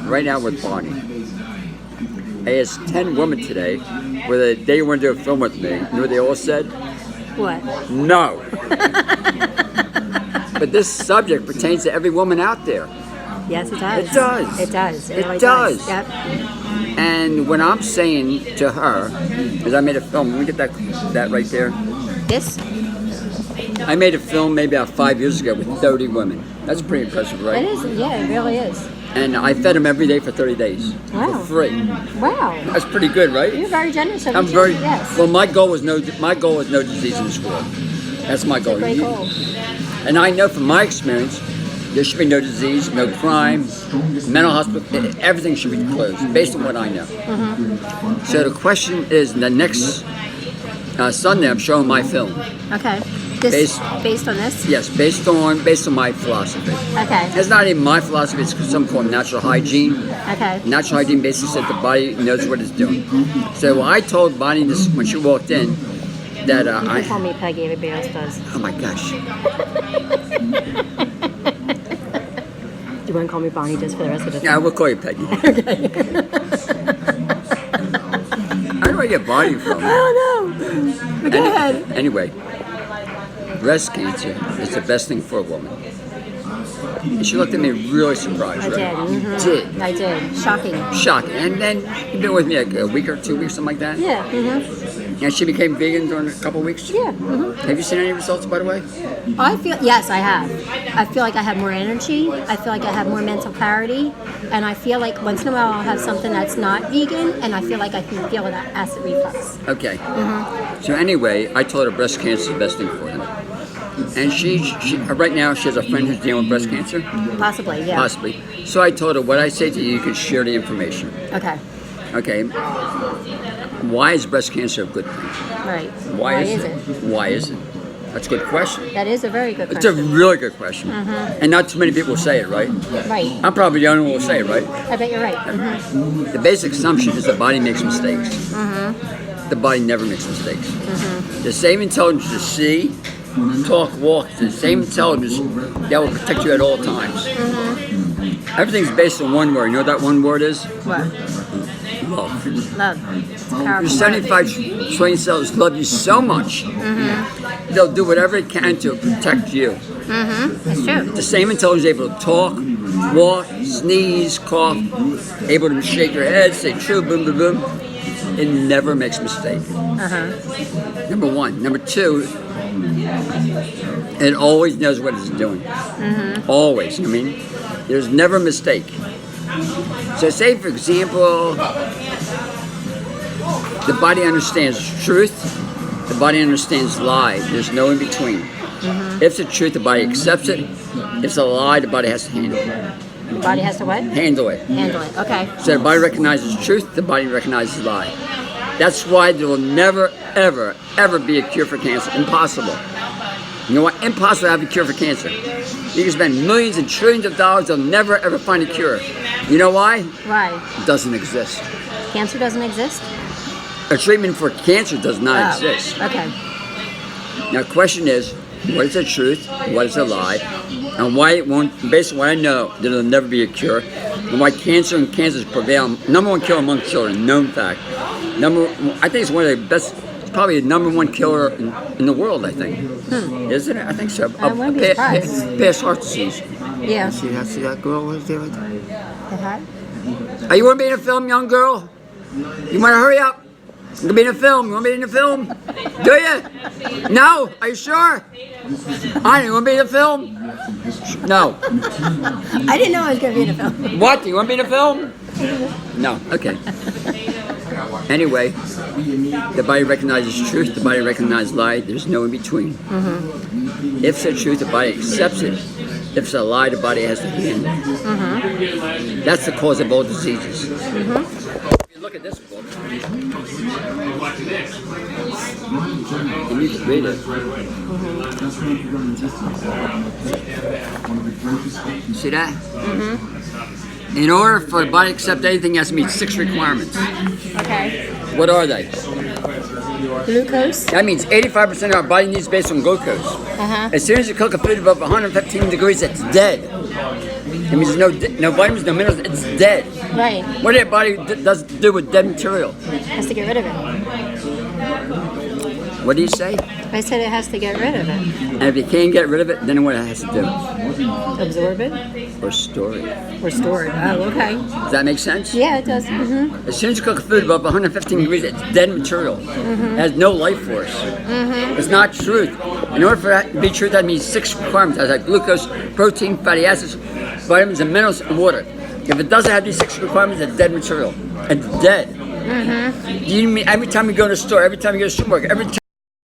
right now with Bonnie. I asked 10 women today whether they wanted to do a film with me. You know what they all said? What? No. But this subject pertains to every woman out there. Yes, it does. It does. It does. It really does. Yep. And what I'm saying to her is I made a film. Let me get that right there. This? I made a film maybe about 5 years ago with 30 women. That's pretty impressive, right? It is. Yeah, it really is. And I fed them every day for 30 days. Wow. For free. Wow. That's pretty good, right? You're very generous of I'm you, very yes. well. My goal was no disease in this world. That's my goal. Great goal. And I know from my experience, there should be no disease, no crime, mental hospital. Everything should be closed, based on what I know. Mm-hmm. So the question is, the next Sunday, I'm showing my film. Okay. Based on this? Yes, based on my philosophy. Okay. It's not even my philosophy, it's something called natural hygiene. Okay. Natural hygiene basically said the body knows what it's doing. So I told Bonnie this when she walked in that you can call me Peggy, everybody else does. Oh my gosh. Do you want to call me Bonnie just for the rest of the Yeah, we'll call you Peggy. Okay. How do I get Bonnie from? I don't know. But go ahead. Anyway, breast cancer is the best thing for a woman. And she looked at me really surprised, I right? did. Mm-hmm. Did. I did. Shocking. Shocking. And then you've been with me like a week or 2 weeks, something like that? Yeah. Mm-hmm. And she became vegan during a couple of weeks? Yeah. Mm-hmm. Have you seen any results, by the way? Yes, I have. I feel like I have more energy. I feel like I have more mental clarity. And I feel like once in a while I'll have something that's not vegan, and I feel like I can feel that acid reflux. Okay. Mm-hmm. So anyway, I told her breast cancer is the best thing for them. And she right now she has a friend who's dealing with breast cancer. Possibly, yeah. Possibly. So I told her, what I say to you, you can share the information. Okay. Okay. Why is breast cancer a good thing? Right. Why is it? Why is it? That's a good question. That is a very good It's question. a really good question. Mm-hmm. And not too many people will say it, right? Right. I'm probably the only one who will say it, right? I bet you're right. Mm-hmm. The basic assumption is the body makes mistakes. Mm-hmm. The body never makes mistakes. Mm-hmm. The same intelligence you see, talk, walk, the same intelligence that will protect you at all times. Mm-hmm. Everything's based on one word. You know what that one word is? What? Love. Love. It's a powerful Your 75 trillion cells love you so much, they'll do whatever they can to protect you. Mm-hmm. It's true. The same intelligence is able to talk, walk, sneeze, cough, able to shake your head, say true, boom, boom, boom. It never makes a mistake. Uh-huh. Number one. Number two, it always knows what it's doing. Mm-hmm. Always. I mean, there's never a mistake. So say, for example, the body understands truth, the body understands lie. There's no in between. Mm-hmm. If it's the truth, the body accepts it. If it's a lie, the body has to handle it. The body has to what? Handle it. Handle it. Okay. So the body recognizes truth, the body recognizes lie. That's why there will never, ever, ever be a cure for cancer. Impossible. You know what? Impossible to have a cure for cancer. You can spend millions and trillions of dollars, they'll never, ever find a cure. You know why? Why? It doesn't exist. Cancer doesn't exist? A treatment for cancer does not exist. Okay. Now the question is, what is the truth? What is the lie? And why it won't, based on what I know, there will never be a cure. And why cancer and cancers prevail. Number one killer among children, known fact. I think it's one of the best, it's probably the number one killer in the world, I think. Isn't it? I think so. I wouldn't be surprised. Past heart disease. Yeah. See that girl right there? The hat? Are you want to be in a film, young girl? You want to hurry up? You want to be in a film? You want to be in a film? Do you? No? Are you sure? Honey, you want to be in a film? No. I didn't know I was going to be in a film. What? Do you want to be in a film? No. Okay. Anyway, the body recognizes truth, the body recognizes lie, there's no in between. Mm-hmm. If it's the truth, the body accepts it. If it's a lie, the body has to handle it. Mm-hmm. That's the cause of all diseases. Mm-hmm. If you look at this book, and you can read it. Mm-hmm. See that? Mm-hmm. In order for the body to accept anything, it has to meet 6 requirements. Okay. What are they? Glucose? That means 85% of our body needs based on glucose. Uh-huh. As soon as you cook a food above 115 degrees, it's dead. It means no vitamins, no minerals. It's dead. Right. What does your body does do with dead material? Has to get rid of it. What do you say? I said it has to get rid of it. And if you can't get rid of it, then what it has to do? Absorb it Or store it. or store it. Oh, okay. Does that make sense? Yeah, it does. Mm-hmm. As soon as you cook food above 115 degrees, it's dead material. It has no life force. It's not truth. In order for that to be truth, that means 6 requirements. It has like glucose, protein, fatty acids, vitamins, and minerals, and water. If it doesn't have these 6 requirements, it's dead material. It's dead. Do you mean every time you go to the store, every time you go to the supermarket, every time